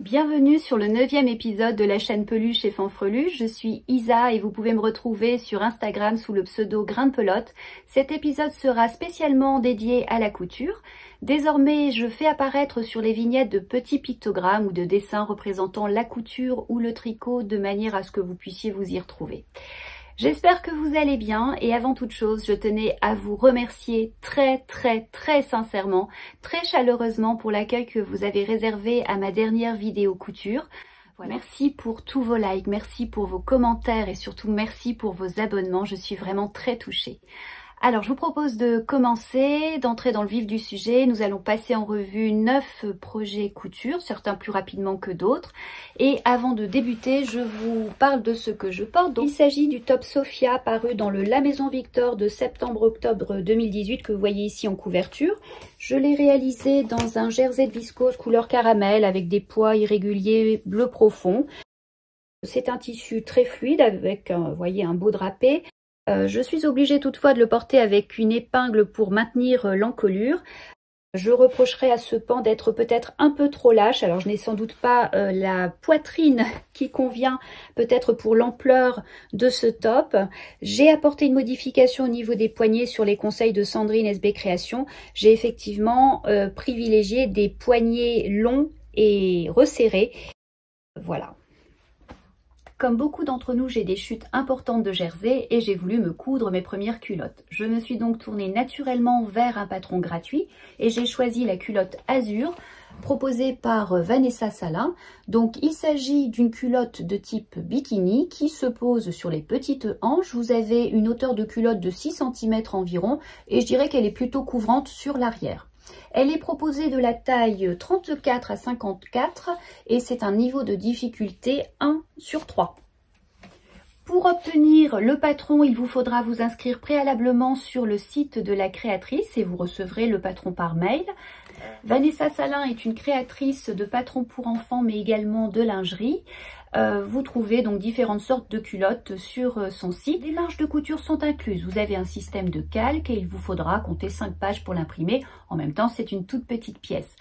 Bienvenue sur le 9e épisode de la chaîne Peluche et Fanfreluche. Je suis Isa et vous pouvez me retrouver sur Instagram sous le pseudo Grain de Pelote. Cet épisode sera spécialement dédié à la couture. Désormais, je fais apparaître sur les vignettes de petits pictogrammes ou de dessins représentant la couture ou le tricot de manière à ce que vous puissiez vous y retrouver. J'espère que vous allez bien et avant toute chose, je tenais à vous remercier très sincèrement, très chaleureusement pour l'accueil que vous avez réservé à ma dernière vidéo couture. Voilà. Merci pour tous vos likes, merci pour vos commentaires et surtout merci pour vos abonnements, je suis vraiment très touchée. Alors, je vous propose de commencer, d'entrer dans le vif du sujet. Nous allons passer en revue 9 projets couture, certains plus rapidement que d'autres. Et avant de débuter, je vous parle de ce que je porte. Donc, il s'agit du top Sophia paru dans le La Maison Victor de septembre-octobre 2018 que vous voyez ici en couverture. Je l'ai réalisé dans un jersey de viscose couleur caramel avec des pois irréguliers bleu profond. C'est un tissu très fluide avec, vous voyez, un beau drapé. Je suis obligée toutefois de le porter avec une épingle pour maintenir l'encolure. Je reprocherais à ce pan d'être peut-être un peu trop lâche. Alors je n'ai sans doute pas la poitrine qui convient peut-être pour l'ampleur de ce top. J'ai apporté une modification au niveau des poignets sur les conseils de Sandrine SB Création. J'ai effectivement privilégié des poignets longs et resserrés. Voilà. Comme beaucoup d'entre nous, j'ai des chutes importantes de jersey et j'ai voulu me coudre mes premières culottes. Je me suis donc tournée naturellement vers un patron gratuit et j'ai choisi la culotte Azur proposée par Vanessa Salin. Donc il s'agit d'une culotte de type bikini qui se pose sur les petites hanches. Vous avez une hauteur de culotte de 6 cm environ et je dirais qu'elle est plutôt couvrante sur l'arrière. Elle est proposée de la taille 34 à 54 et c'est un niveau de difficulté 1 sur 3. Pour obtenir le patron, il vous faudra vous inscrire préalablement sur le site de la créatrice et vous recevrez le patron par mail. Vanessa Salin est une créatrice de patrons pour enfants mais également de lingerie. Vous trouvez donc différentes sortes de culottes sur son site. Les marges de couture sont incluses. Vous avez un système de calque et il vous faudra compter 5 pages pour l'imprimer. En même temps, c'est une toute petite pièce.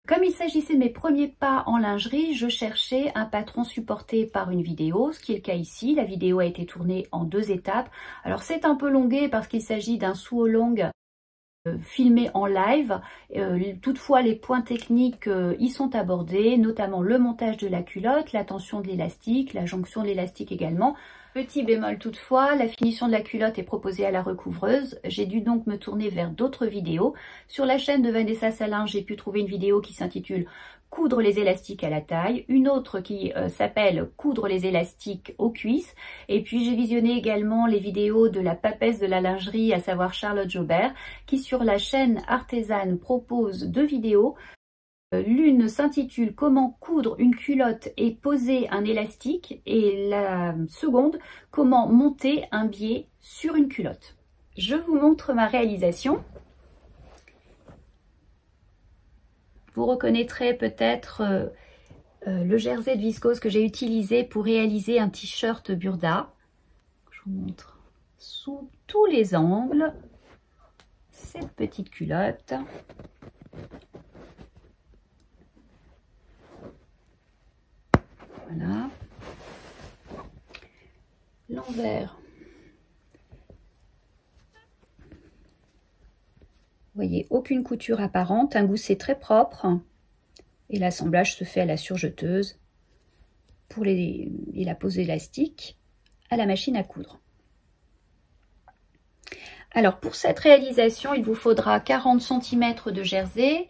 Comme il s'agissait de mes premiers pas en lingerie, je cherchais un patron supporté par une vidéo, ce qui est le cas ici. La vidéo a été tournée en 2 étapes. Alors c'est un peu longué parce qu'il s'agit d'un sew-along filmé en live. Toutefois, les points techniques y sont abordés, notamment le montage de la culotte, la tension de l'élastique, la jonction de l'élastique également. Petit bémol toutefois, la finition de la culotte est proposée à la recouvreuse. J'ai dû donc me tourner vers d'autres vidéos. Sur la chaîne de Vanessa Salin, j'ai pu trouver une vidéo qui s'intitule Coudre les élastiques à la taille, une autre qui s'appelle Coudre les élastiques aux cuisses, et puis j'ai visionné également les vidéos de la papesse de la lingerie, à savoir Charlotte Jobert, qui sur la chaîne Artésane propose 2 vidéos. L'une s'intitule Comment coudre une culotte et poser un élastique, et la seconde Comment monter un biais sur une culotte. Je vous montre ma réalisation. Vous reconnaîtrez peut-être le jersey de viscose que j'ai utilisé pour réaliser un t-shirt Burda. Je vous montre sous tous les angles cette petite culotte. Voilà. L'envers. Vous voyez, aucune couture apparente, un gousset très propre et l'assemblage se fait à la surjeteuse pour la pose élastique à la machine à coudre. Alors pour cette réalisation, il vous faudra 40 cm de jersey,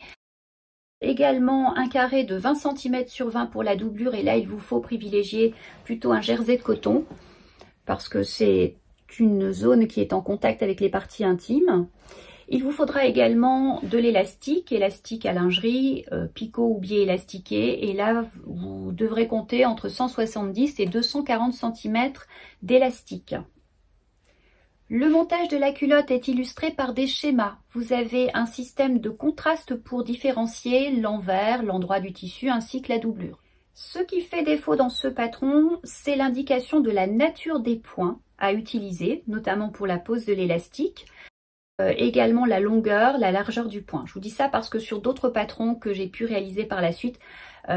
également un carré de 20 cm sur 20 pour la doublure et là il vous faut privilégier plutôt un jersey de coton parce que c'est une zone qui est en contact avec les parties intimes. Il vous faudra également de l'élastique, élastique à lingerie, picot ou biais élastiqué. Et là, vous devrez compter entre 170 et 240 cm d'élastique. Le montage de la culotte est illustré par des schémas. Vous avez un système de contraste pour différencier l'envers, l'endroit du tissu ainsi que la doublure. Ce qui fait défaut dans ce patron, c'est l'indication de la nature des points à utiliser, notamment pour la pose de l'élastique. Également la longueur, la largeur du point. Je vous dis ça parce que sur d'autres patrons que j'ai pu réaliser par la suite,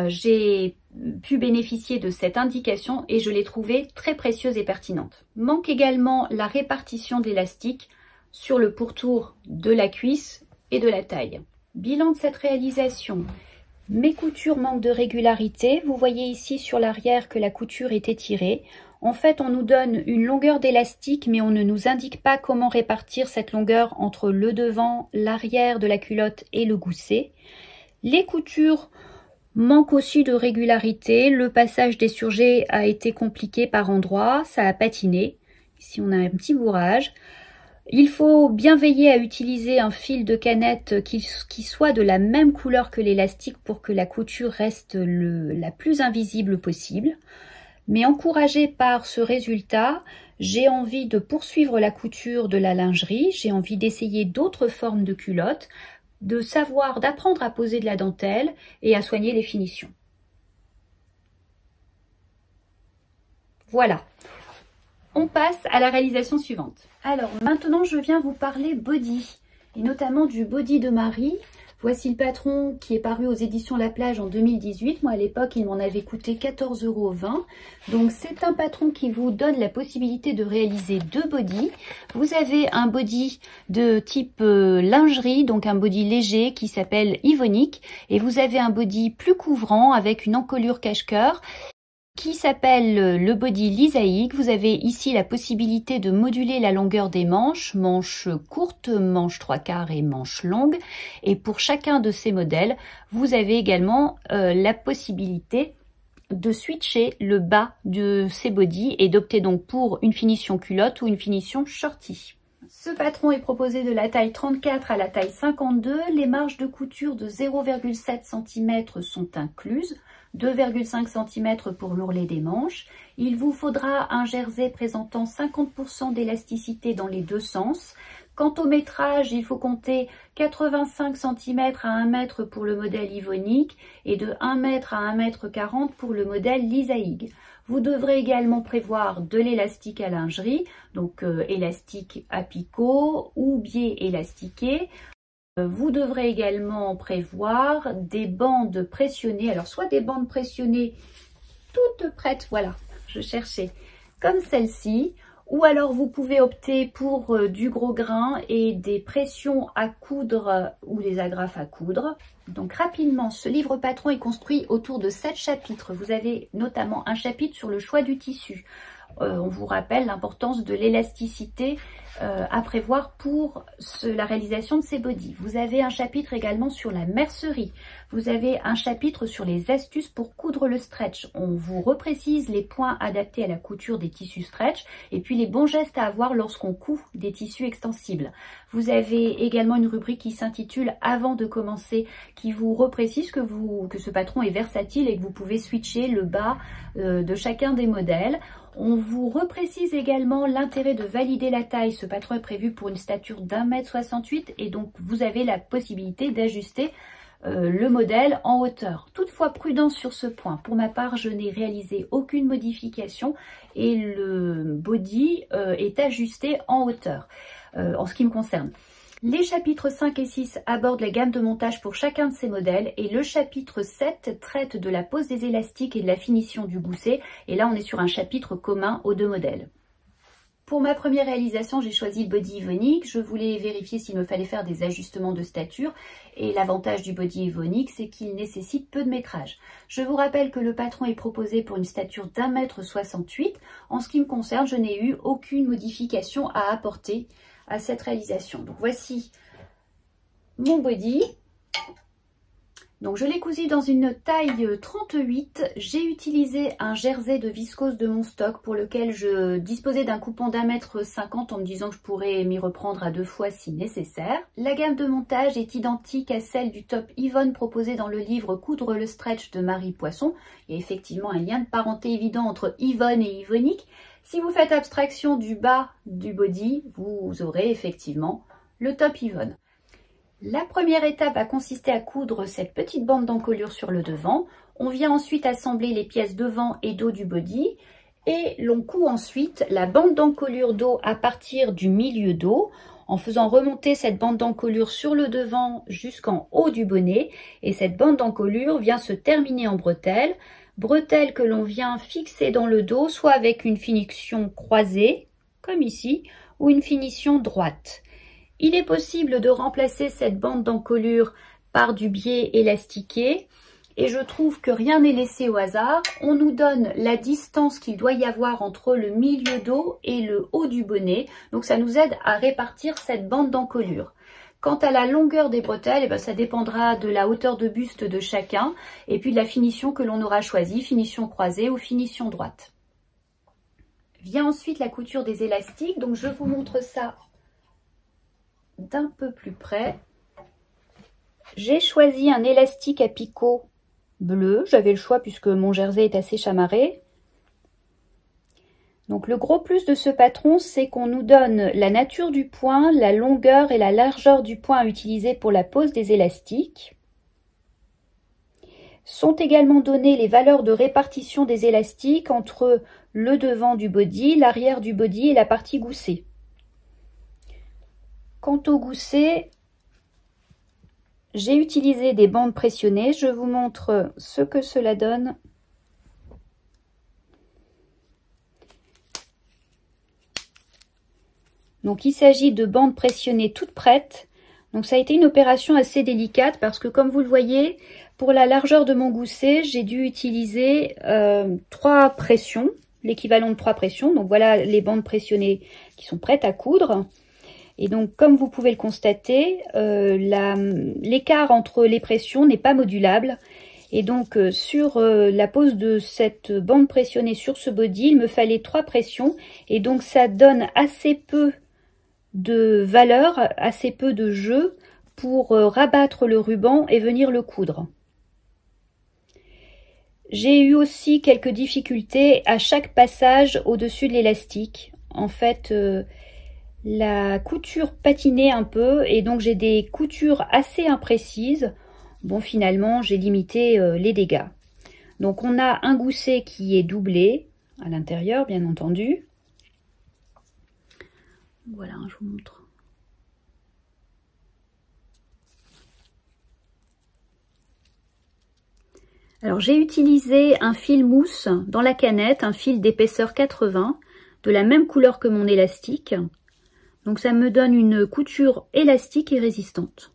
j'ai pu bénéficier de cette indication et je l'ai trouvée très précieuse et pertinente. Manque également la répartition de l'élastique sur le pourtour de la cuisse et de la taille. Bilan de cette réalisation. Mes coutures manquent de régularité. Vous voyez ici sur l'arrière que la couture est étirée. En fait, on nous donne une longueur d'élastique, mais on ne nous indique pas comment répartir cette longueur entre le devant, l'arrière de la culotte et le gousset. Les coutures manquent aussi de régularité. Le passage des surjets a été compliqué par endroits, ça a patiné. Ici, on a un petit bourrage. Il faut bien veiller à utiliser un fil de canette qui soit de la même couleur que l'élastique pour que la couture reste la plus invisible possible. Mais encouragée par ce résultat, j'ai envie de poursuivre la couture de la lingerie, j'ai envie d'essayer d'autres formes de culottes, d'apprendre à poser de la dentelle et à soigner les finitions. Voilà. On passe à la réalisation suivante. Alors maintenant je viens vous parler body et notamment du body de Marie. Voici le patron qui est paru aux éditions La Plage en 2018. Moi à l'époque il m'en avait coûté 14,20 €. Donc c'est un patron qui vous donne la possibilité de réaliser deux bodys. Vous avez un body de type lingerie, donc un body léger qui s'appelle Ivonic. Et vous avez un body plus couvrant avec une encolure cache-cœur qui s'appelle le body Lysaïque. Vous avez ici la possibilité de moduler la longueur des manches, manches courtes, manches 3/4 et manches longues. Et pour chacun de ces modèles, vous avez également la possibilité de switcher le bas de ces bodys et d'opter donc pour une finition culotte ou une finition shorty. Ce patron est proposé de la taille 34 à la taille 52. Les marges de couture de 0,7 cm sont incluses. 2,5 cm pour l'ourlet des manches. Il vous faudra un jersey présentant 50% d'élasticité dans les deux sens. Quant au métrage, il faut compter 85 cm à 1 m pour le modèle Ivonic et de 1 m à 1,40 m pour le modèle Lysaïque. Vous devrez également prévoir de l'élastique à lingerie, donc élastique à picot ou biais élastiqué. Vous devrez également prévoir des bandes pressionnées, alors soit des bandes pressionnées toutes prêtes, voilà, je cherchais, comme celle-ci, ou alors vous pouvez opter pour du gros grain et des pressions à coudre ou des agrafes à coudre. Donc rapidement, ce livre patron est construit autour de 7 chapitres. Vous avez notamment un chapitre sur le choix du tissu. On vous rappelle l'importance de l'élasticité à prévoir pour la réalisation de ces bodys. Vous avez un chapitre également sur la mercerie. Vous avez un chapitre sur les astuces pour coudre le stretch. On vous reprécise les points adaptés à la couture des tissus stretch et puis les bons gestes à avoir lorsqu'on coud des tissus extensibles. Vous avez également une rubrique qui s'intitule « Avant de commencer » qui vous reprécise que ce patron est versatile et que vous pouvez switcher le bas de chacun des modèles. On vous reprécise également l'intérêt de valider la taille. Ce patron est prévu pour une stature d'1,68 m et donc vous avez la possibilité d'ajuster le modèle en hauteur. Toutefois, prudence sur ce point. Pour ma part, je n'ai réalisé aucune modification et le body est ajusté en hauteur en ce qui me concerne. Les chapitres 5 et 6 abordent la gamme de montage pour chacun de ces modèles et le chapitre 7 traite de la pose des élastiques et de la finition du gousset. Et là, on est sur un chapitre commun aux deux modèles. Pour ma première réalisation, j'ai choisi le body Ivonic. Je voulais vérifier s'il me fallait faire des ajustements de stature. Et l'avantage du body Ivonic, c'est qu'il nécessite peu de métrage. Je vous rappelle que le patron est proposé pour une stature d'1,68 m. En ce qui me concerne, je n'ai eu aucune modification à apporter à cette réalisation. Donc voici mon body. Donc je l'ai cousu dans une taille 38. J'ai utilisé un jersey de viscose de mon stock pour lequel je disposais d'un coupon d'1,50 m en me disant que je pourrais m'y reprendre à 2 fois si nécessaire. La gamme de montage est identique à celle du top Yvonne proposé dans le livre Coudre le stretch de Marie Poisson. Il y a effectivement un lien de parenté évident entre Yvonne et Ivonic. Si vous faites abstraction du bas du body, vous aurez effectivement le top Yvonne. La première étape va consister à coudre cette petite bande d'encolure sur le devant. On vient ensuite assembler les pièces devant et dos du body et l'on coud ensuite la bande d'encolure dos à partir du milieu dos. en faisant remonter cette bande d'encolure sur le devant jusqu'en haut du bonnet. Et cette bande d'encolure vient se terminer en bretelle. Bretelle que l'on vient fixer dans le dos, soit avec une finition croisée, comme ici, ou une finition droite. Il est possible de remplacer cette bande d'encolure par du biais élastiqué. Et je trouve que rien n'est laissé au hasard. On nous donne la distance qu'il doit y avoir entre le milieu dos et le haut du bonnet. Donc ça nous aide à répartir cette bande d'encolure. Quant à la longueur des bretelles, eh bien, ça dépendra de la hauteur de buste de chacun et puis de la finition que l'on aura choisie, finition croisée ou finition droite. Vient ensuite la couture des élastiques. Donc je vous montre ça d'un peu plus près. J'ai choisi un élastique à picot bleu, j'avais le choix puisque mon jersey est assez chamarré. Donc le gros plus de ce patron, c'est qu'on nous donne la nature du point, la longueur et la largeur du point à utiliser pour la pose des élastiques. Sont également données les valeurs de répartition des élastiques entre le devant du body, l'arrière du body et la partie goussée. Quant au gousset, j'ai utilisé des bandes pressionnées. Je vous montre ce que cela donne. Donc il s'agit de bandes pressionnées toutes prêtes. Donc ça a été une opération assez délicate parce que comme vous le voyez, pour la largeur de mon gousset, j'ai dû utiliser 3 pressions, l'équivalent de 3 pressions. Donc voilà les bandes pressionnées qui sont prêtes à coudre. Et donc, comme vous pouvez le constater, l'écart entre les pressions n'est pas modulable. Et donc, sur la pose de cette bande pressionnée sur ce body, il me fallait 3 pressions. Et donc, ça donne assez peu de valeur, assez peu de jeu pour rabattre le ruban et venir le coudre. J'ai eu aussi quelques difficultés à chaque passage au-dessus de l'élastique. En fait, la couture patinait un peu et donc j'ai des coutures assez imprécises. Bon, finalement, j'ai limité les dégâts. Donc, on a un gousset qui est doublé à l'intérieur, bien entendu. Voilà, je vous montre. Alors, j'ai utilisé un fil mousse dans la canette, un fil d'épaisseur 80, de la même couleur que mon élastique. Donc ça me donne une couture élastique et résistante.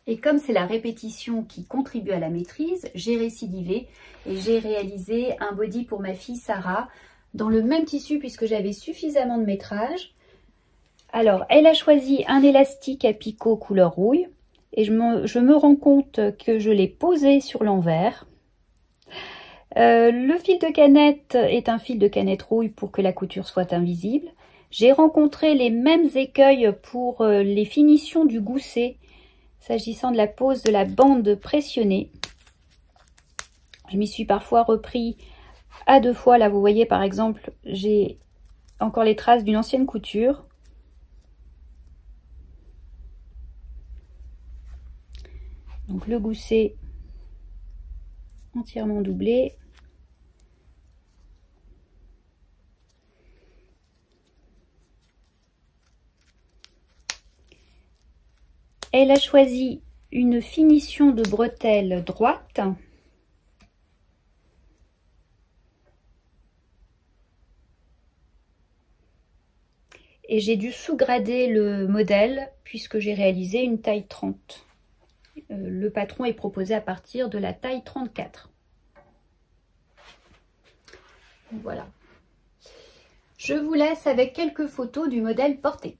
Et comme c'est la répétition qui contribue à la maîtrise, j'ai récidivé et j'ai réalisé un body pour ma fille Sarah dans le même tissu puisque j'avais suffisamment de métrage. Alors, elle a choisi un élastique à picot couleur rouille et je me rends compte que je l'ai posé sur l'envers. Le fil de canette est un fil de canette rouille pour que la couture soit invisible. J'ai rencontré les mêmes écueils pour les finitions du gousset s'agissant de la pose de la bande pressionnée. Je m'y suis parfois repris à 2 fois. Là, vous voyez par exemple, j'ai encore les traces d'une ancienne couture. Donc le gousset entièrement doublé. Elle a choisi une finition de bretelle droite. Et j'ai dû sous-grader le modèle puisque j'ai réalisé une taille 30. Le patron est proposé à partir de la taille 34. Voilà. Je vous laisse avec quelques photos du modèle porté.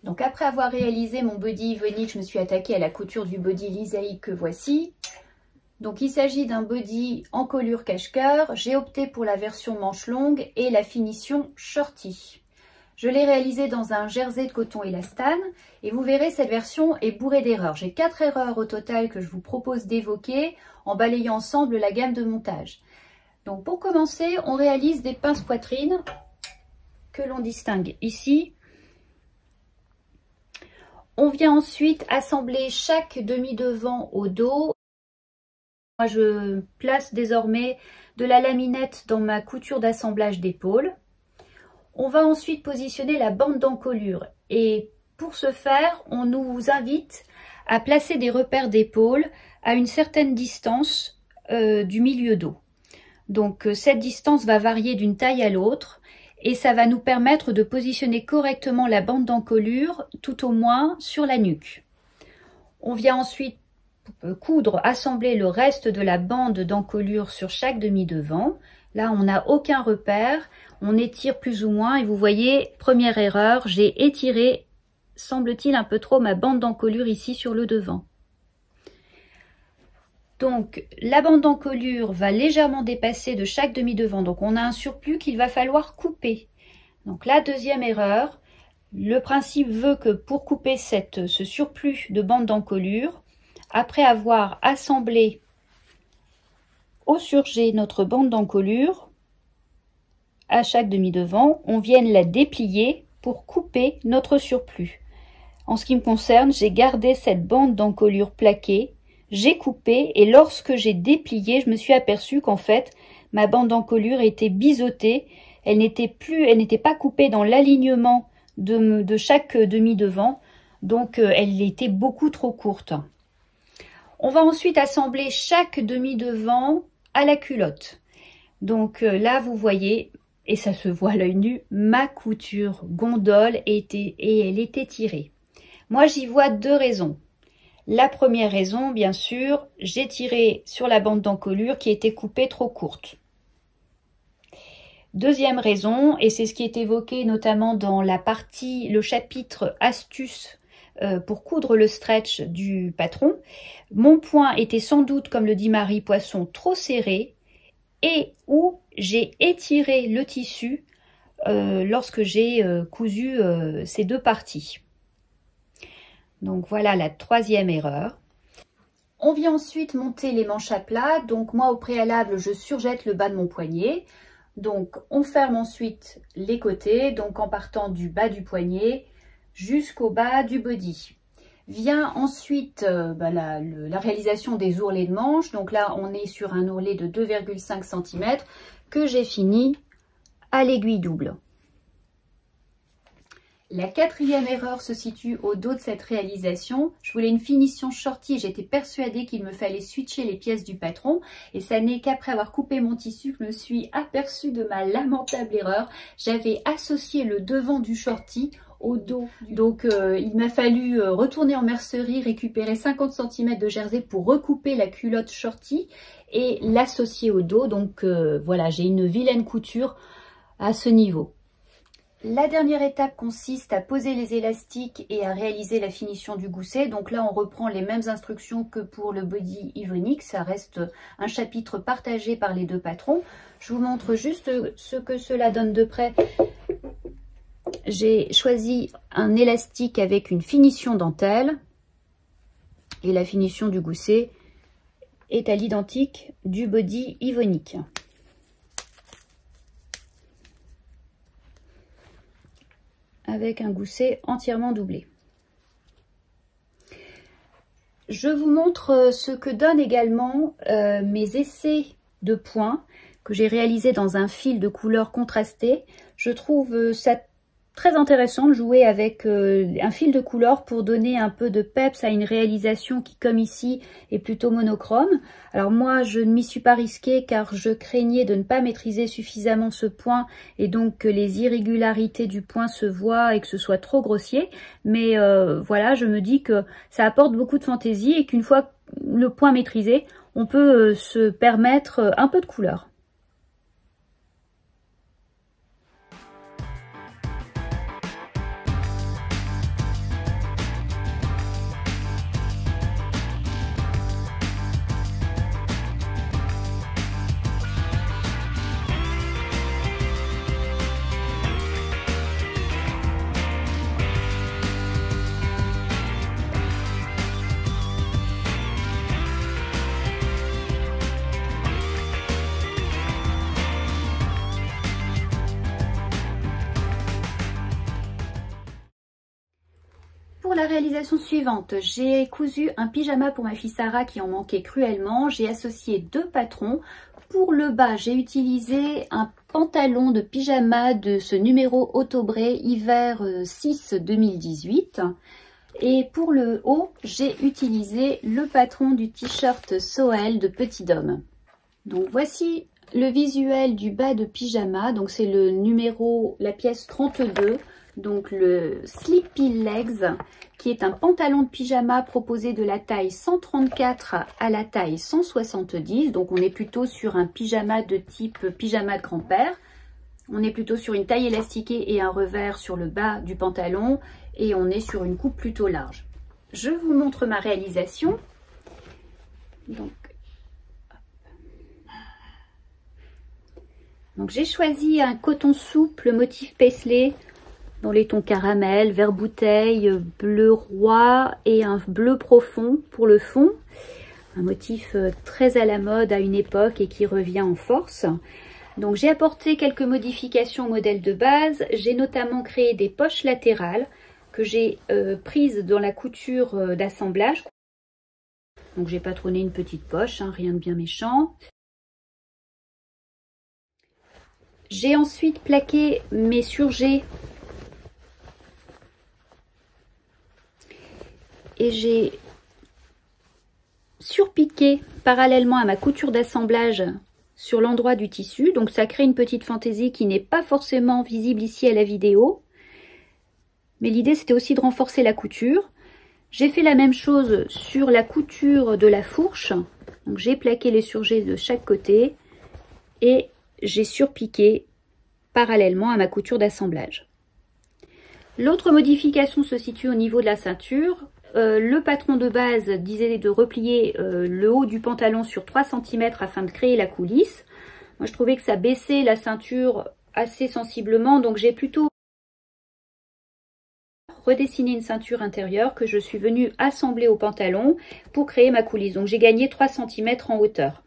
Donc après avoir réalisé mon body Vonique, je me suis attaquée à la couture du body Lisaïque que voici. Donc il s'agit d'un body en colure cache-cœur. J'ai opté pour la version manche longue et la finition shorty. Je l'ai réalisé dans un jersey de coton élastane et vous verrez, cette version est bourrée d'erreurs. J'ai 4 erreurs au total que je vous propose d'évoquer en balayant ensemble la gamme de montage. Donc pour commencer, on réalise des pinces poitrine que l'on distingue ici. On vient ensuite assembler chaque demi-devant au dos. Moi, je place désormais de la laminette dans ma couture d'assemblage d'épaule. On va ensuite positionner la bande d'encolure et pour ce faire, on nous invite à placer des repères d'épaule à une certaine distance du milieu dos. Donc cette distance va varier d'une taille à l'autre et ça va nous permettre de positionner correctement la bande d'encolure tout au moins sur la nuque. On vient ensuite coudre, assembler le reste de la bande d'encolure sur chaque demi-devant. Là, on n'a aucun repère, on étire plus ou moins et vous voyez, première erreur, j'ai étiré, semble-t-il, un peu trop ma bande d'encolure ici sur le devant. Donc, la bande d'encolure va légèrement dépasser de chaque demi-devant, donc on a un surplus qu'il va falloir couper. Donc la deuxième erreur, le principe veut que pour couper ce surplus de bande d'encolure, après avoir assemblé au surjet notre bande d'encolure, à chaque demi-devant, on vienne la déplier pour couper notre surplus. En ce qui me concerne, j'ai gardé cette bande d'encolure plaquée, j'ai coupé et lorsque j'ai déplié, je me suis aperçue qu'en fait, ma bande d'encolure était biseautée, elle n'était pas coupée dans l'alignement de chaque demi-devant, donc elle était beaucoup trop courte. On va ensuite assembler chaque demi-devant à la culotte. Donc là, vous voyez, et ça se voit à l'œil nu, ma couture gondole et elle était tirée. Moi, j'y vois deux raisons. La première raison, bien sûr, j'ai tiré sur la bande d'encolure qui était coupée trop courte. Deuxième raison, et c'est ce qui est évoqué notamment dans le chapitre astuces pour coudre le stretch du patron, mon point était sans doute, comme le dit Marie Poisson, trop serré et où j'ai étiré le tissu lorsque j'ai cousu ces deux parties. Donc voilà la troisième erreur. On vient ensuite monter les manches à plat. Donc moi au préalable, je surjette le bas de mon poignet. Donc on ferme ensuite les côtés, donc en partant du bas du poignet jusqu'au bas du body. Vient ensuite la réalisation des ourlets de manches. Donc là on est sur un ourlet de 2,5 cm que j'ai fini à l'aiguille double. La quatrième erreur se situe au dos de cette réalisation. Je voulais une finition shorty et j'étais persuadée qu'il me fallait switcher les pièces du patron. Et ça n'est qu'après avoir coupé mon tissu que je me suis aperçue de ma lamentable erreur. J'avais associé le devant du shorty au dos. Donc il m'a fallu retourner en mercerie, récupérer 50 cm de jersey pour recouper la culotte shorty et l'associer au dos. Donc voilà, j'ai une vilaine couture à ce niveau. La dernière étape consiste à poser les élastiques et à réaliser la finition du gousset. Donc là, on reprend les mêmes instructions que pour le body Yvonique. Ça reste un chapitre partagé par les deux patrons. Je vous montre juste ce que cela donne de près. J'ai choisi un élastique avec une finition dentelle. Et la finition du gousset est à l'identique du body Yvonique. Avec un gousset entièrement doublé. Je vous montre ce que donnent également mes essais de points que j'ai réalisés dans un fil de couleur contrastée. Je trouve ça très intéressant de jouer avec un fil de couleur pour donner un peu de peps à une réalisation qui, comme ici, est plutôt monochrome. Alors moi, je ne m'y suis pas risquée car je craignais de ne pas maîtriser suffisamment ce point et donc que les irrégularités du point se voient et que ce soit trop grossier. Mais voilà, je me dis que ça apporte beaucoup de fantaisie et qu'une fois le point maîtrisé, on peut se permettre un peu de couleur. pour la réalisation suivante, j'ai cousu un pyjama pour ma fille Sarah qui en manquait cruellement. J'ai associé deux patrons. Pour le bas, j'ai utilisé un pantalon de pyjama de ce numéro Autobré hiver 6 2018. Et pour le haut, j'ai utilisé le patron du t-shirt Soel de Petit Dôme. Donc voici le visuel du bas de pyjama. Donc c'est le numéro, la pièce 32. Donc le Sleepy Legs, qui est un pantalon de pyjama proposé de la taille 134 à la taille 170. Donc on est plutôt sur un pyjama de type pyjama de grand-père. On est plutôt sur une taille élastiquée et un revers sur le bas du pantalon. Et on est sur une coupe plutôt large. Je vous montre ma réalisation. Donc j'ai choisi un coton souple motif paisley dans les tons caramel, vert bouteille, bleu roi et un bleu profond pour le fond. Un motif très à la mode à une époque et qui revient en force. Donc j'ai apporté quelques modifications au modèle de base. J'ai notamment créé des poches latérales que j'ai prises dans la couture d'assemblage. Donc j'ai patronné une petite poche, hein, rien de bien méchant. J'ai ensuite plaqué mes surjets et j'ai surpiqué parallèlement à ma couture d'assemblage sur l'endroit du tissu. Donc ça crée une petite fantaisie qui n'est pas forcément visible ici à la vidéo. Mais l'idée c'était aussi de renforcer la couture. J'ai fait la même chose sur la couture de la fourche. Donc j'ai plaqué les surjets de chaque côté et j'ai surpiqué parallèlement à ma couture d'assemblage. L'autre modification se situe au niveau de la ceinture. Le patron de base disait de replier le haut du pantalon sur 3 cm afin de créer la coulisse. Moi je trouvais que ça baissait la ceinture assez sensiblement, donc j'ai plutôt redessiner une ceinture intérieure que je suis venue assembler au pantalon pour créer ma coulisse. Donc j'ai gagné 3 cm en hauteur.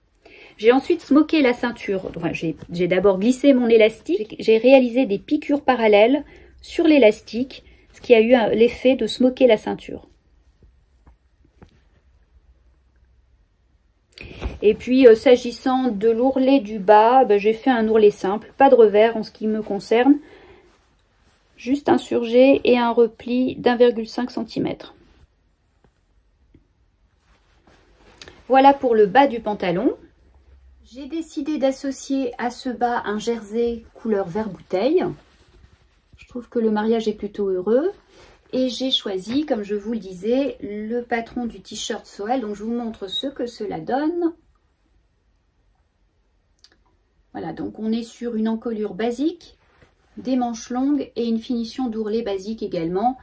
J'ai ensuite smoké la ceinture. Enfin, j'ai d'abord glissé mon élastique. J'ai réalisé des piqûres parallèles sur l'élastique, ce qui a eu l'effet de smoker la ceinture. Et puis s'agissant de l'ourlet du bas, j'ai fait un ourlet simple, pas de revers en ce qui me concerne. Juste un surjet et un repli d'1,5 cm. Voilà pour le bas du pantalon. J'ai décidé d'associer à ce bas un jersey couleur vert bouteille. Je trouve que le mariage est plutôt heureux. Et j'ai choisi, comme je vous le disais, le patron du t-shirt Soel. Donc je vous montre ce que cela donne. Voilà, donc on est sur une encolure basique, des manches longues et une finition d'ourlet basique également.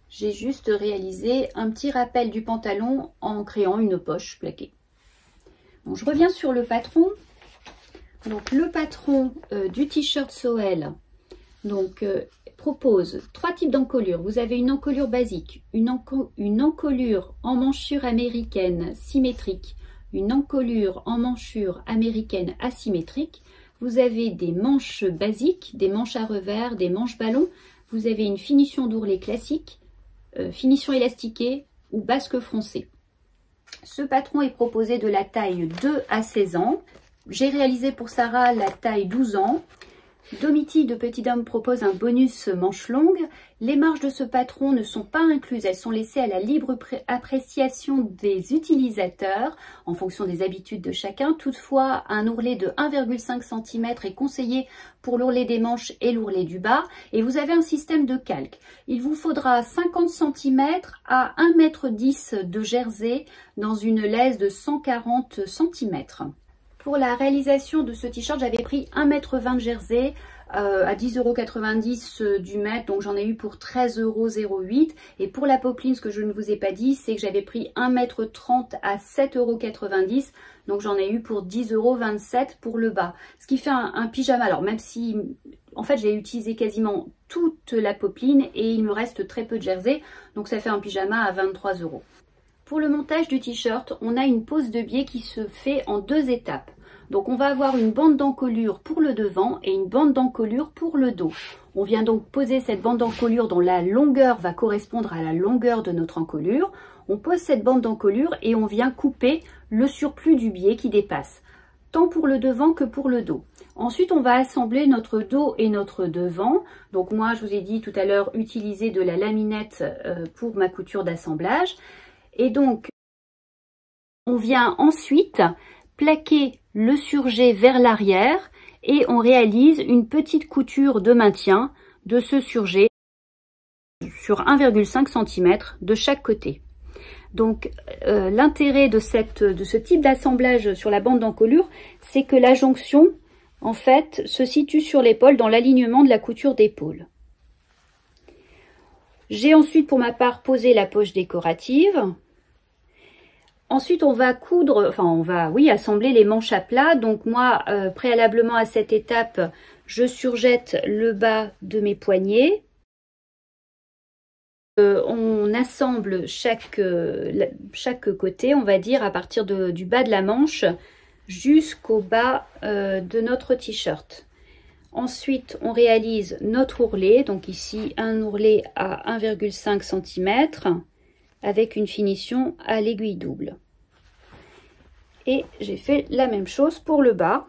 J'ai juste réalisé un petit rappel du pantalon en créant une poche plaquée. Bon, je reviens sur le patron. Donc le patron du t-shirt Soel propose 3 types d'encolures. Vous avez une encolure basique, une encolure en manchure américaine symétrique, une encolure en manchure américaine asymétrique. Vous avez des manches basiques, des manches à revers, des manches ballons. Vous avez une finition d'ourlet classique, finition élastiquée ou basque froncée. Ce patron est proposé de la taille 2 à 16 ans. J'ai réalisé pour Sarah la taille 12 ans. Domiti de Petit Dôme propose un bonus manche longue. Les marges de ce patron ne sont pas incluses, elles sont laissées à la libre appréciation des utilisateurs en fonction des habitudes de chacun. Toutefois, un ourlet de 1,5 cm est conseillé pour l'ourlet des manches et l'ourlet du bas. Et vous avez un système de calque. Il vous faudra 50 cm à 1,10 m de jersey dans une laisse de 140 cm. Pour la réalisation de ce t-shirt, j'avais pris 1,20 m de jersey à 10,90 € du mètre, donc j'en ai eu pour 13,08 €. Et pour la popeline, ce que je ne vous ai pas dit, c'est que j'avais pris 1,30 m à 7,90 €, donc j'en ai eu pour 10,27 € pour le bas. Ce qui fait un pyjama, alors même si, en fait, j'ai utilisé quasiment toute la popeline et il me reste très peu de jersey, donc ça fait un pyjama à 23 €. Pour le montage du t-shirt, on a une pose de biais qui se fait en 2 étapes. Donc on va avoir une bande d'encolure pour le devant et une bande d'encolure pour le dos. On vient donc poser cette bande d'encolure dont la longueur va correspondre à la longueur de notre encolure. On pose cette bande d'encolure et on vient couper le surplus du biais qui dépasse, tant pour le devant que pour le dos. Ensuite, on va assembler notre dos et notre devant. Donc moi, je vous ai dit tout à l'heure, utiliser de la laminette pour ma couture d'assemblage. Et donc, on vient ensuite plaquer le surjet vers l'arrière et on réalise une petite couture de maintien de ce surjet sur 1,5 cm de chaque côté. Donc l'intérêt de ce type d'assemblage sur la bande d'encolure, c'est que la jonction en fait se situe sur l'épaule dans l'alignement de la couture d'épaule. J'ai ensuite pour ma part posé la poche décorative. Ensuite, on va coudre, enfin on va, oui, assembler les manches à plat. Donc moi, préalablement à cette étape, je surjette le bas de mes poignets. On assemble chaque côté, on va dire, à partir du bas de la manche jusqu'au bas de notre t-shirt. Ensuite, on réalise notre ourlet. Donc ici, un ourlet à 1,5 cm avec une finition à l'aiguille double. Et j'ai fait la même chose pour le bas.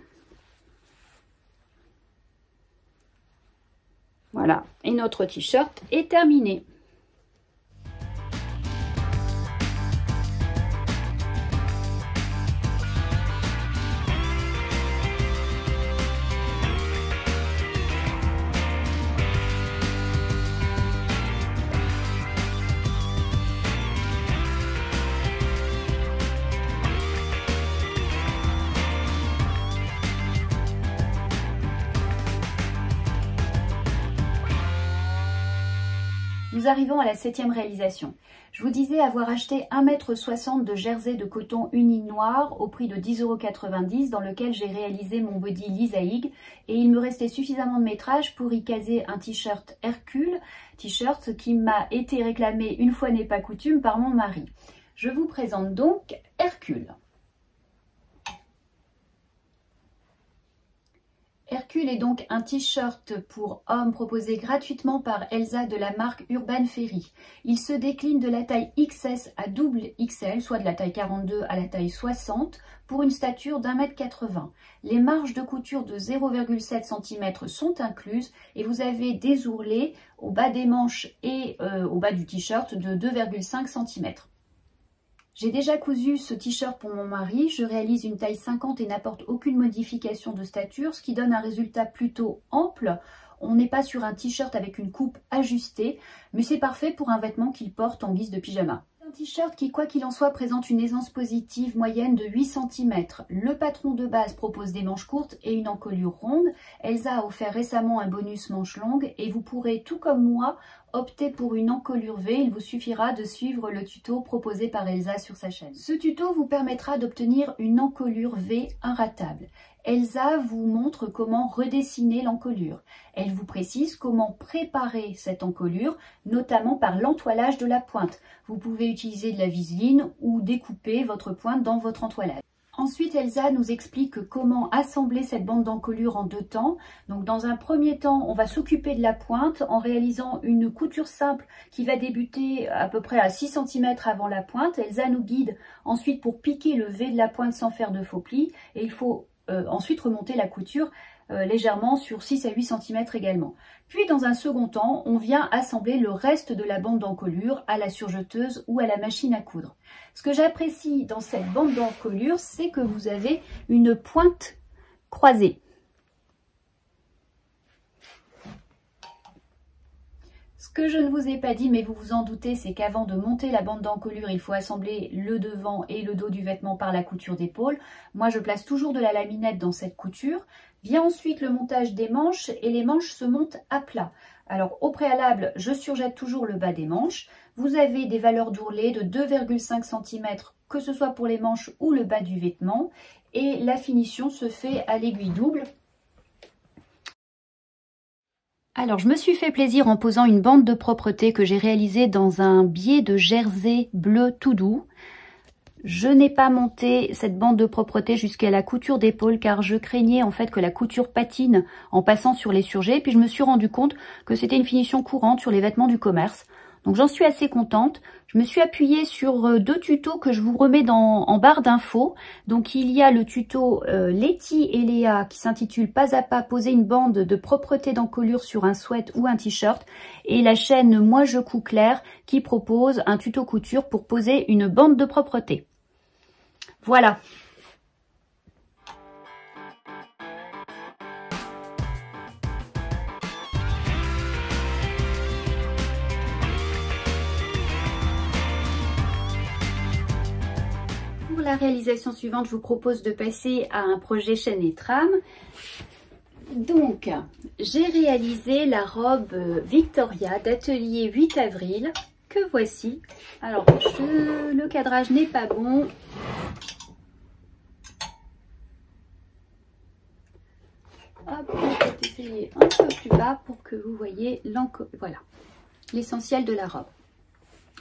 Voilà, et notre t-shirt est terminé. Nous arrivons à la 7e réalisation. Je vous disais avoir acheté 1,60 m de jersey de coton uni noir au prix de 10,90 € dans lequel j'ai réalisé mon body Lisa Higg et il me restait suffisamment de métrage pour y caser un t-shirt Hercule, t-shirt qui m'a été réclamé une fois n'est pas coutume par mon mari. Je vous présente donc Hercule. Hercule est donc un t-shirt pour hommes proposé gratuitement par Elsa de la marque Urban Ferry. Il se décline de la taille XS à double XL, soit de la taille 42 à la taille 60, pour une stature d'1,80 m. Les marges de couture de 0,7 cm sont incluses et vous avez des ourlets au bas des manches et au bas du t-shirt de 2,5 cm. J'ai déjà cousu ce t-shirt pour mon mari, je réalise une taille 50 et n'apporte aucune modification de stature, ce qui donne un résultat plutôt ample. On n'est pas sur un t-shirt avec une coupe ajustée, mais c'est parfait pour un vêtement qu'il porte en guise de pyjama. Un t-shirt qui, quoi qu'il en soit, présente une aisance positive moyenne de 8 cm. Le patron de base propose des manches courtes et une encolure ronde. Elsa a offert récemment un bonus manche longue et vous pourrez, tout comme moi, opter pour une encolure V. Il vous suffira de suivre le tuto proposé par Elsa sur sa chaîne. Ce tuto vous permettra d'obtenir une encolure V inratable. Elsa vous montre comment redessiner l'encolure. Elle vous précise comment préparer cette encolure, notamment par l'entoilage de la pointe. Vous pouvez utiliser de la viseline ou découper votre pointe dans votre entoilage. Ensuite, Elsa nous explique comment assembler cette bande d'encolure en 2 temps. Donc, dans un premier temps, on va s'occuper de la pointe en réalisant une couture simple qui va débuter à peu près à 6 cm avant la pointe. Elsa nous guide ensuite pour piquer le V de la pointe sans faire de faux plis. Et il faut ensuite remonter la couture légèrement sur 6 à 8 cm également. Puis dans un second temps, on vient assembler le reste de la bande d'encolure à la surjeteuse ou à la machine à coudre. Ce que j'apprécie dans cette bande d'encolure, c'est que vous avez une pointe croisée. Ce que je ne vous ai pas dit, mais vous vous en doutez, c'est qu'avant de monter la bande d'encolure, il faut assembler le devant et le dos du vêtement par la couture d'épaule. Moi, je place toujours de la laminette dans cette couture. Vient ensuite le montage des manches et les manches se montent à plat. Alors, au préalable, je surjette toujours le bas des manches. Vous avez des valeurs d'ourlet de 2,5 cm, que ce soit pour les manches ou le bas du vêtement. Et la finition se fait à l'aiguille double. Alors, je me suis fait plaisir en posant une bande de propreté que j'ai réalisée dans un biais de jersey bleu tout doux. Je n'ai pas monté cette bande de propreté jusqu'à la couture d'épaule car je craignais en fait que la couture patine en passant sur les surjets. Puis je me suis rendu compte que c'était une finition courante sur les vêtements du commerce. Donc j'en suis assez contente. Je me suis appuyée sur 2 tutos que je vous remets en barre d'infos. Donc il y a le tuto Letty et Léa qui s'intitule Pas à pas poser une bande de propreté d'encolure sur un sweat ou un t-shirt. Et la chaîne Moi je couds Claire qui propose un tuto couture pour poser une bande de propreté. Voilà. Pour la réalisation suivante, je vous propose de passer à un projet chaîne et trame. Donc, j'ai réalisé la robe Victoria d'atelier 8 avril que voici. Alors, le cadrage n'est pas bon. Hop, on va essayer un peu plus bas pour que vous voyez voilà, l'essentiel de la robe.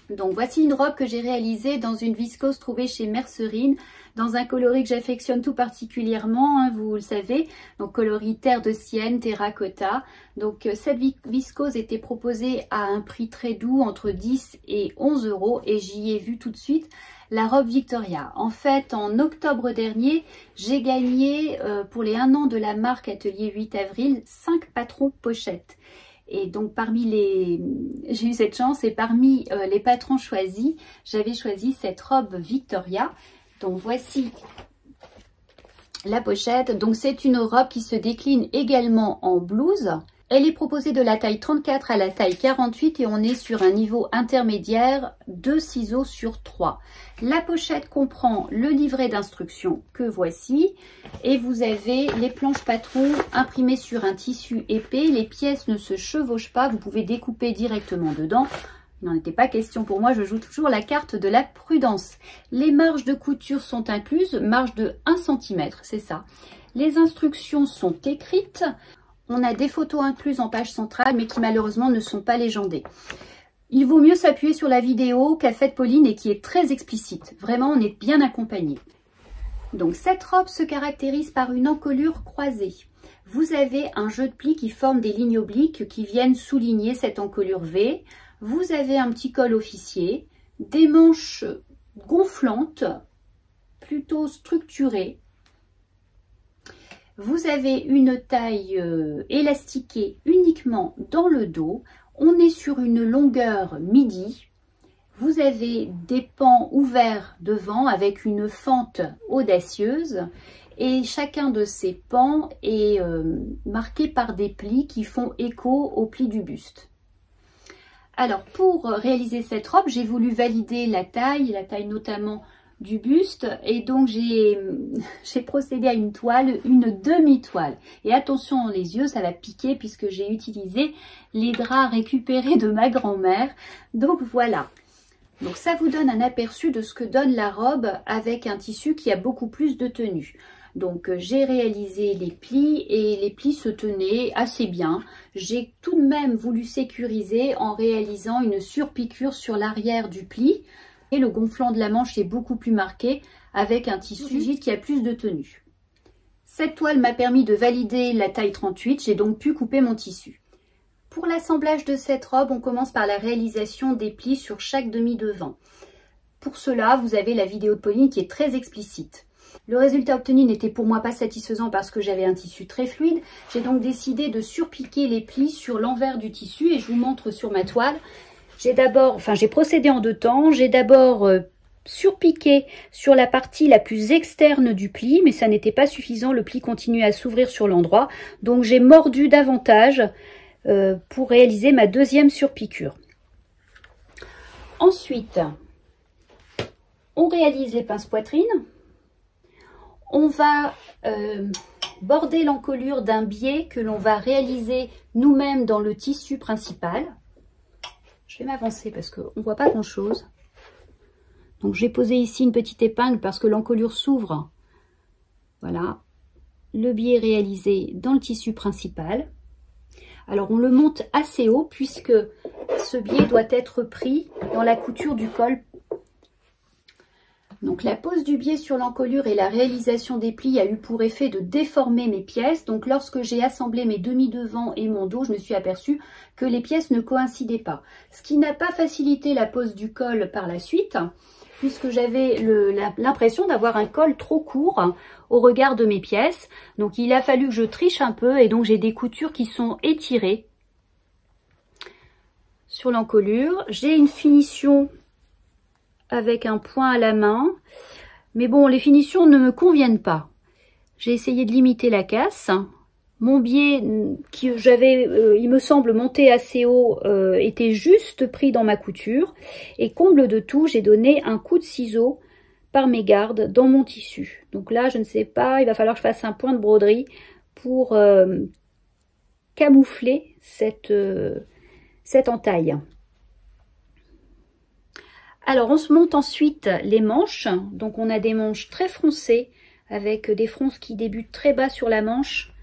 Donc voici une robe que j'ai réalisée dans une viscose trouvée chez Mercerine, dans un coloris que j'affectionne tout particulièrement, hein, vous le savez, donc coloris terre de Sienne, terracotta. Donc cette viscose était proposée à un prix très doux, entre 10 et 11 € et j'y ai vu tout de suite la robe Victoria. En fait, en octobre dernier, j'ai gagné pour les 1 an de la marque Atelier 8 avril 5 patrons pochettes. Et donc j'ai eu cette chance et parmi les patrons choisis, j'avais choisi cette robe Victoria. Donc voici la pochette. Donc c'est une robe qui se décline également en blouse. Elle est proposée de la taille 34 à la taille 48 et on est sur un niveau intermédiaire, 2 ciseaux sur 3. La pochette comprend le livret d'instructions que voici et vous avez les planches patrons imprimées sur un tissu épais. Les pièces ne se chevauchent pas, vous pouvez découper directement dedans. Il n'en était pas question pour moi, je joue toujours la carte de la prudence. Les marges de couture sont incluses, marge de 1 cm, c'est ça. Les instructions sont écrites. On a des photos incluses en page centrale, mais qui malheureusement ne sont pas légendées. Il vaut mieux s'appuyer sur la vidéo qu'a faite Pauline et qui est très explicite. Vraiment, on est bien accompagné. Donc, cette robe se caractérise par une encolure croisée. Vous avez un jeu de plis qui forme des lignes obliques qui viennent souligner cette encolure V. Vous avez un petit col officier, des manches gonflantes, plutôt structurées. Vous avez une taille élastiquée uniquement dans le dos. On est sur une longueur midi. Vous avez des pans ouverts devant avec une fente audacieuse. Et chacun de ces pans est marqué par des plis qui font écho aux plis du buste. Alors pour réaliser cette robe, j'ai voulu valider la taille notamment du buste et donc j'ai procédé à une toile, une demi-toile. Et attention les yeux, ça va piquer puisque j'ai utilisé les draps récupérés de ma grand-mère. Donc voilà. Donc ça vous donne un aperçu de ce que donne la robe avec un tissu qui a beaucoup plus de tenue. Donc j'ai réalisé les plis et les plis se tenaient assez bien. J'ai tout de même voulu sécuriser en réalisant une surpiqûre sur l'arrière du pli. Et le gonflant de la manche est beaucoup plus marqué avec un tissu rigide qui a plus de tenue. Cette toile m'a permis de valider la taille 38, j'ai donc pu couper mon tissu. Pour l'assemblage de cette robe, on commence par la réalisation des plis sur chaque demi-devant. Pour cela, vous avez la vidéo de Pauline qui est très explicite. Le résultat obtenu n'était pour moi pas satisfaisant parce que j'avais un tissu très fluide. J'ai donc décidé de surpiquer les plis sur l'envers du tissu et je vous montre sur ma toile. J'ai procédé en 2 temps. J'ai d'abord surpiqué sur la partie la plus externe du pli, mais ça n'était pas suffisant. Le pli continuait à s'ouvrir sur l'endroit. Donc j'ai mordu davantage pour réaliser ma deuxième surpiqûre. Ensuite, on réalise les pinces poitrine. On va border l'encolure d'un biais que l'on va réaliser nous-mêmes dans le tissu principal. Je vais m'avancer parce qu'on ne voit pas grand chose. Donc j'ai posé ici une petite épingle parce que l'encolure s'ouvre. Voilà. Le biais réalisé dans le tissu principal. Alors on le monte assez haut puisque ce biais doit être pris dans la couture du col. Donc la pose du biais sur l'encolure et la réalisation des plis a eu pour effet de déformer mes pièces. Donc lorsque j'ai assemblé mes demi-devants et mon dos, je me suis aperçue que les pièces ne coïncidaient pas. Ce qui n'a pas facilité la pose du col par la suite, puisque j'avais l'impression d'avoir un col trop court au regard de mes pièces. Donc il a fallu que je triche un peu et donc j'ai des coutures qui sont étirées sur l'encolure. J'ai une finition avec un point à la main, mais bon, les finitions ne me conviennent pas. J'ai essayé de limiter la casse. Mon biais que j'avais, il me semble, monté assez haut, était juste pris dans ma couture. Et comble de tout, j'ai donné un coup de ciseau par mégarde dans mon tissu. Donc là, je ne sais pas, il va falloir que je fasse un point de broderie pour camoufler cette entaille. Alors on se monte ensuite les manches. Donc on a des manches très froncées avec des fronces qui débutent très bas sur la manche,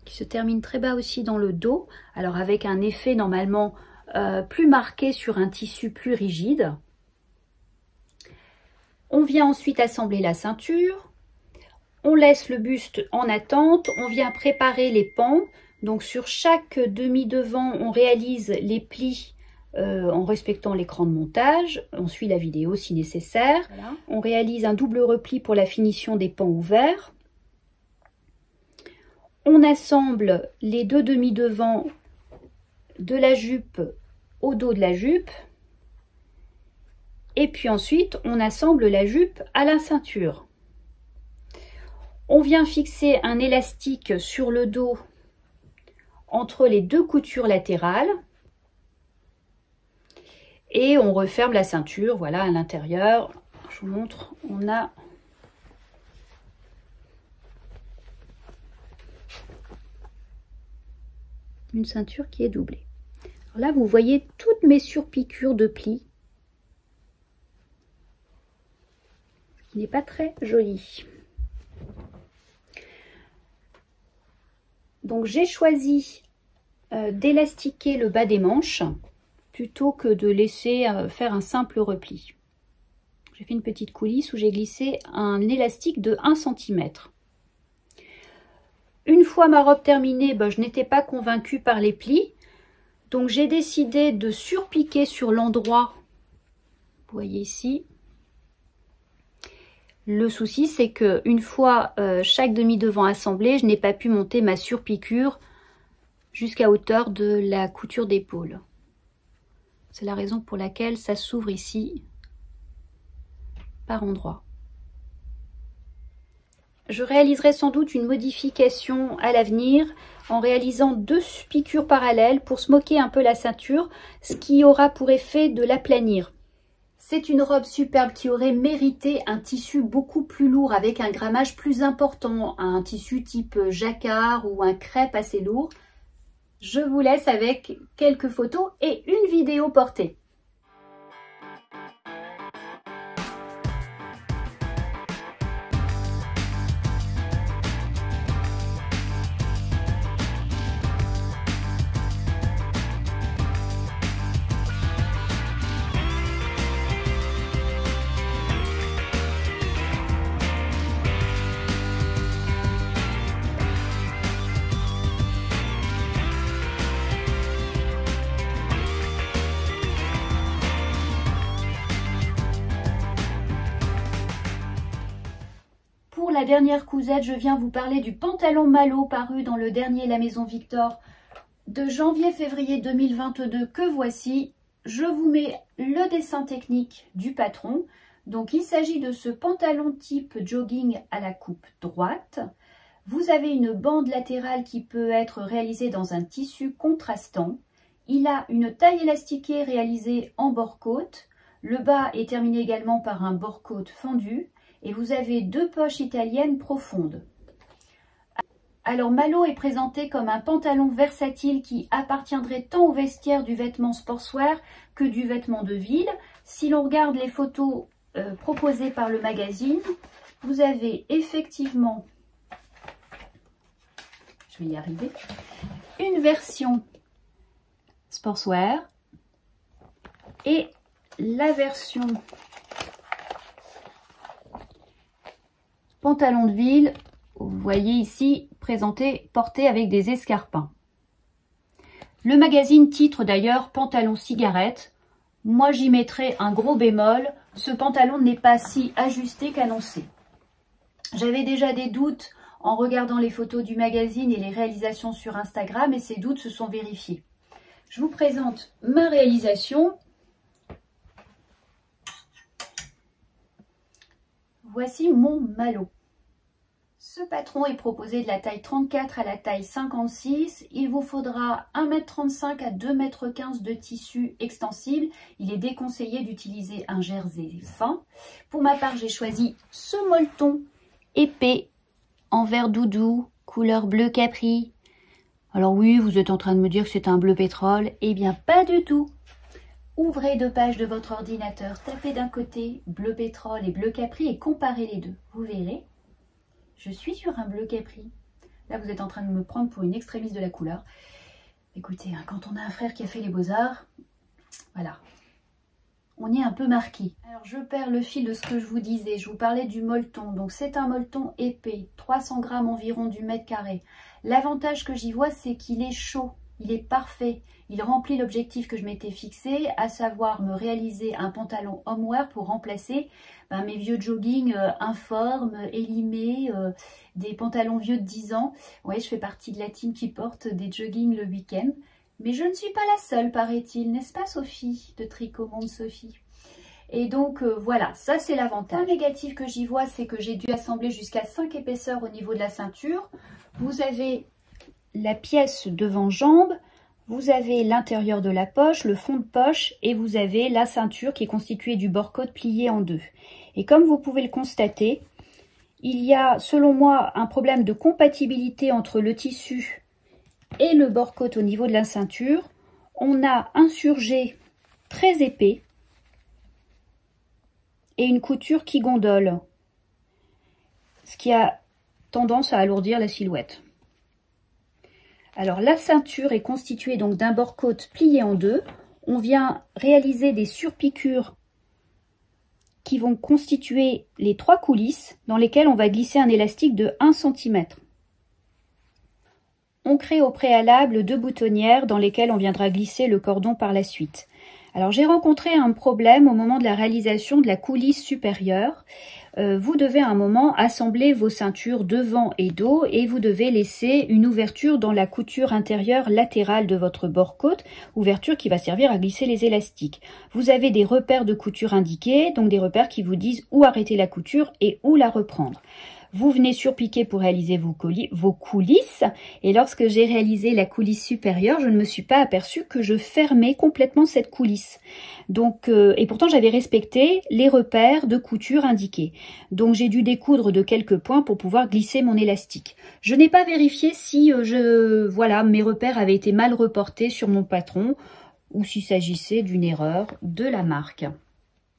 qui se terminent très bas aussi dans le dos. Alors avec un effet normalement plus marqué sur un tissu plus rigide. On vient ensuite assembler la ceinture. On laisse le buste en attente. On vient préparer les pans. Donc sur chaque demi-devant, on réalise les plis en respectant l'écran de montage. On suit la vidéo si nécessaire. Voilà. On réalise un double repli pour la finition des pans ouverts. On assemble les deux demi-devants de la jupe au dos de la jupe. Et puis ensuite, on assemble la jupe à la ceinture. On vient fixer un élastique sur le dos entre les deux coutures latérales. Et on referme la ceinture, voilà, à l'intérieur. Je vous montre, on a une ceinture qui est doublée. Alors là, vous voyez toutes mes surpiqûres de plis, ce qui n'est pas très joli. Donc j'ai choisi d'élastiquer le bas des manches plutôt que de laisser faire un simple repli. J'ai fait une petite coulisse où j'ai glissé un élastique de 1 cm. Une fois ma robe terminée, je n'étais pas convaincue par les plis. Donc j'ai décidé de surpiquer sur l'endroit. Vous voyez ici. Le souci, c'est que une fois chaque demi-devant assemblé, je n'ai pas pu monter ma surpiqûre jusqu'à hauteur de la couture d'épaule. C'est la raison pour laquelle ça s'ouvre ici par endroits. Je réaliserai sans doute une modification à l'avenir en réalisant 2 piqûres parallèles pour se moquer un peu la ceinture, ce qui aura pour effet de l'aplanir. C'est une robe superbe qui aurait mérité un tissu beaucoup plus lourd avec un grammage plus important, un tissu type jacquard ou un crêpe assez lourd. Je vous laisse avec quelques photos et une vidéo portée. Pour la dernière cousette, je viens vous parler du pantalon Malo paru dans le dernier La Maison Victor de janvier-février 2022 que voici. Je vous mets le dessin technique du patron. Donc il s'agit de ce pantalon type jogging à la coupe droite. Vous avez une bande latérale qui peut être réalisée dans un tissu contrastant. Il a une taille élastiquée réalisée en bord-côte. Le bas est terminé également par un bord-côte fendu. Et vous avez 2 poches italiennes profondes. Alors Malo est présenté comme un pantalon versatile qui appartiendrait tant au vestiaire du vêtement sportswear que du vêtement de ville. Si l'on regarde les photos proposées par le magazine, vous avez effectivement, je vais y arriver, une version sportswear et la version pantalon de ville, vous voyez ici, présenté, porté avec des escarpins. Le magazine titre d'ailleurs pantalon cigarette. Moi j'y mettrai un gros bémol, ce pantalon n'est pas si ajusté qu'annoncé. J'avais déjà des doutes en regardant les photos du magazine et les réalisations sur Instagram et ces doutes se sont vérifiés. Je vous présente ma réalisation. Voici mon malot. Ce patron est proposé de la taille 34 à la taille 56. Il vous faudra 1,35 m à 2,15 m de tissu extensible. Il est déconseillé d'utiliser un jersey fin. Pour ma part, j'ai choisi ce molleton épais en vert doudou, couleur bleu capri. Alors oui, vous êtes en train de me dire que c'est un bleu pétrole. Eh bien, pas du tout. Ouvrez deux pages de votre ordinateur, tapez d'un côté bleu pétrole et bleu capri et comparez les deux. Vous verrez. Je suis sur un bleu capri. Là, vous êtes en train de me prendre pour une extrémiste de la couleur. Écoutez, hein, quand on a un frère qui a fait les beaux-arts, voilà, on y est un peu marqué. Alors, je perds le fil de ce que je vous disais. Je vous parlais du molleton. Donc, c'est un molleton épais, 300 grammes environ du mètre carré. L'avantage que j'y vois, c'est qu'il est chaud. Il est parfait. Il remplit l'objectif que je m'étais fixé, à savoir me réaliser un pantalon homeware pour remplacer mes vieux jogging informes, élimés, des pantalons vieux de 10 ans. Ouais, je fais partie de la team qui porte des joggings le week-end. Mais je ne suis pas la seule, paraît-il, n'est-ce pas Sophie, de Tricot Monde Sophie? Et donc voilà, ça c'est l'avantage. Le négatif que j'y vois, c'est que j'ai dû assembler jusqu'à 5 épaisseurs au niveau de la ceinture. Vous avez la pièce devant jambe, vous avez l'intérieur de la poche, le fond de poche et vous avez la ceinture qui est constituée du bord-côte plié en deux. Et comme vous pouvez le constater, il y a selon moi un problème de compatibilité entre le tissu et le bord-côte au niveau de la ceinture. On a un surjet très épais et une couture qui gondole, ce qui a tendance à alourdir la silhouette. Alors la ceinture est constituée donc d'un bord-côte plié en deux. On vient réaliser des surpiqûres qui vont constituer les 3 coulisses dans lesquelles on va glisser un élastique de 1 cm. On crée au préalable 2 boutonnières dans lesquelles on viendra glisser le cordon par la suite. Alors j'ai rencontré un problème au moment de la réalisation de la coulisse supérieure. Vous devez à un moment assembler vos ceintures devant et dos et vous devez laisser une ouverture dans la couture intérieure latérale de votre bord-côte, ouverture qui va servir à glisser les élastiques. Vous avez des repères de couture indiqués, donc des repères qui vous disent où arrêter la couture et où la reprendre. Vous venez surpiquer pour réaliser vos coulisses et lorsque j'ai réalisé la coulisse supérieure, je ne me suis pas aperçue que je fermais complètement cette coulisse. Donc, et pourtant j'avais respecté les repères de couture indiqués. Donc j'ai dû découdre de quelques points pour pouvoir glisser mon élastique. Je n'ai pas vérifié si mes repères avaient été mal reportés sur mon patron ou s'il s'agissait d'une erreur de la marque.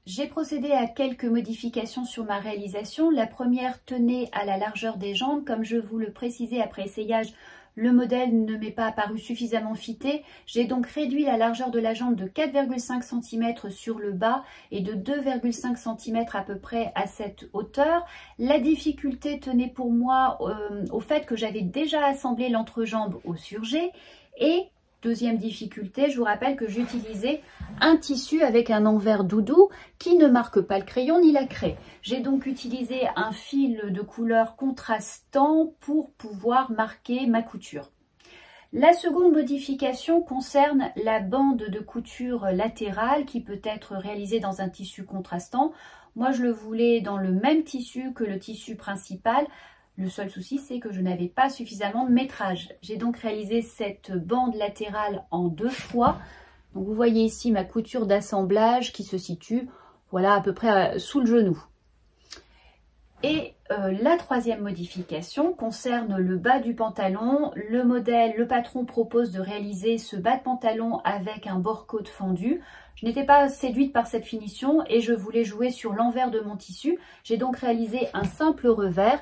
J'ai procédé à quelques modifications sur ma réalisation. La première tenait à la largeur des jambes. Comme je vous le précisais après essayage, le modèle ne m'est pas apparu suffisamment fité. J'ai donc réduit la largeur de la jambe de 4,5 cm sur le bas et de 2,5 cm à peu près à cette hauteur. La difficulté tenait pour moi au fait que j'avais déjà assemblé l'entrejambe au surjet et deuxième difficulté, je vous rappelle que j'utilisais un tissu avec un envers doudou qui ne marque pas le crayon ni la craie. J'ai donc utilisé un fil de couleur contrastant pour pouvoir marquer ma couture. La seconde modification concerne la bande de couture latérale qui peut être réalisée dans un tissu contrastant. Moi, je le voulais dans le même tissu que le tissu principal. Le seul souci, c'est que je n'avais pas suffisamment de métrage. J'ai donc réalisé cette bande latérale en 2 fois. Donc vous voyez ici ma couture d'assemblage qui se situe voilà, à peu près sous le genou. Et la troisième modification concerne le bas du pantalon. Le patron propose de réaliser ce bas de pantalon avec un bord-côte fendu. Je n'étais pas séduite par cette finition et je voulais jouer sur l'envers de mon tissu. J'ai donc réalisé un simple revers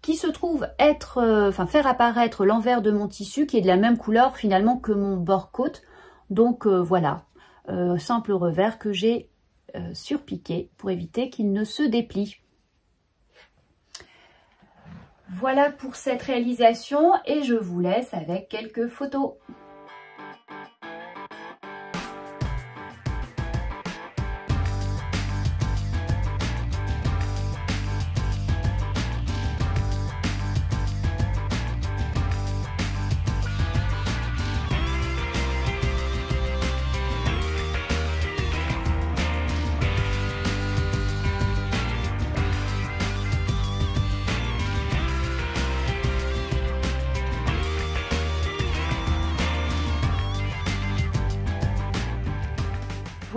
qui se trouve être, faire apparaître l'envers de mon tissu qui est de la même couleur finalement que mon bord-côte. Donc voilà, simple revers que j'ai surpiqué pour éviter qu'il ne se déplie. Voilà pour cette réalisation et je vous laisse avec quelques photos.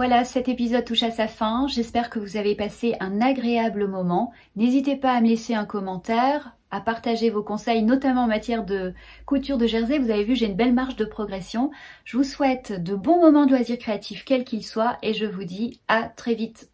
Voilà, cet épisode touche à sa fin. J'espère que vous avez passé un agréable moment. N'hésitez pas à me laisser un commentaire, à partager vos conseils, notamment en matière de couture de jersey. Vous avez vu, j'ai une belle marge de progression. Je vous souhaite de bons moments de loisirs créatifs, quels qu'ils soient, et je vous dis à très vite.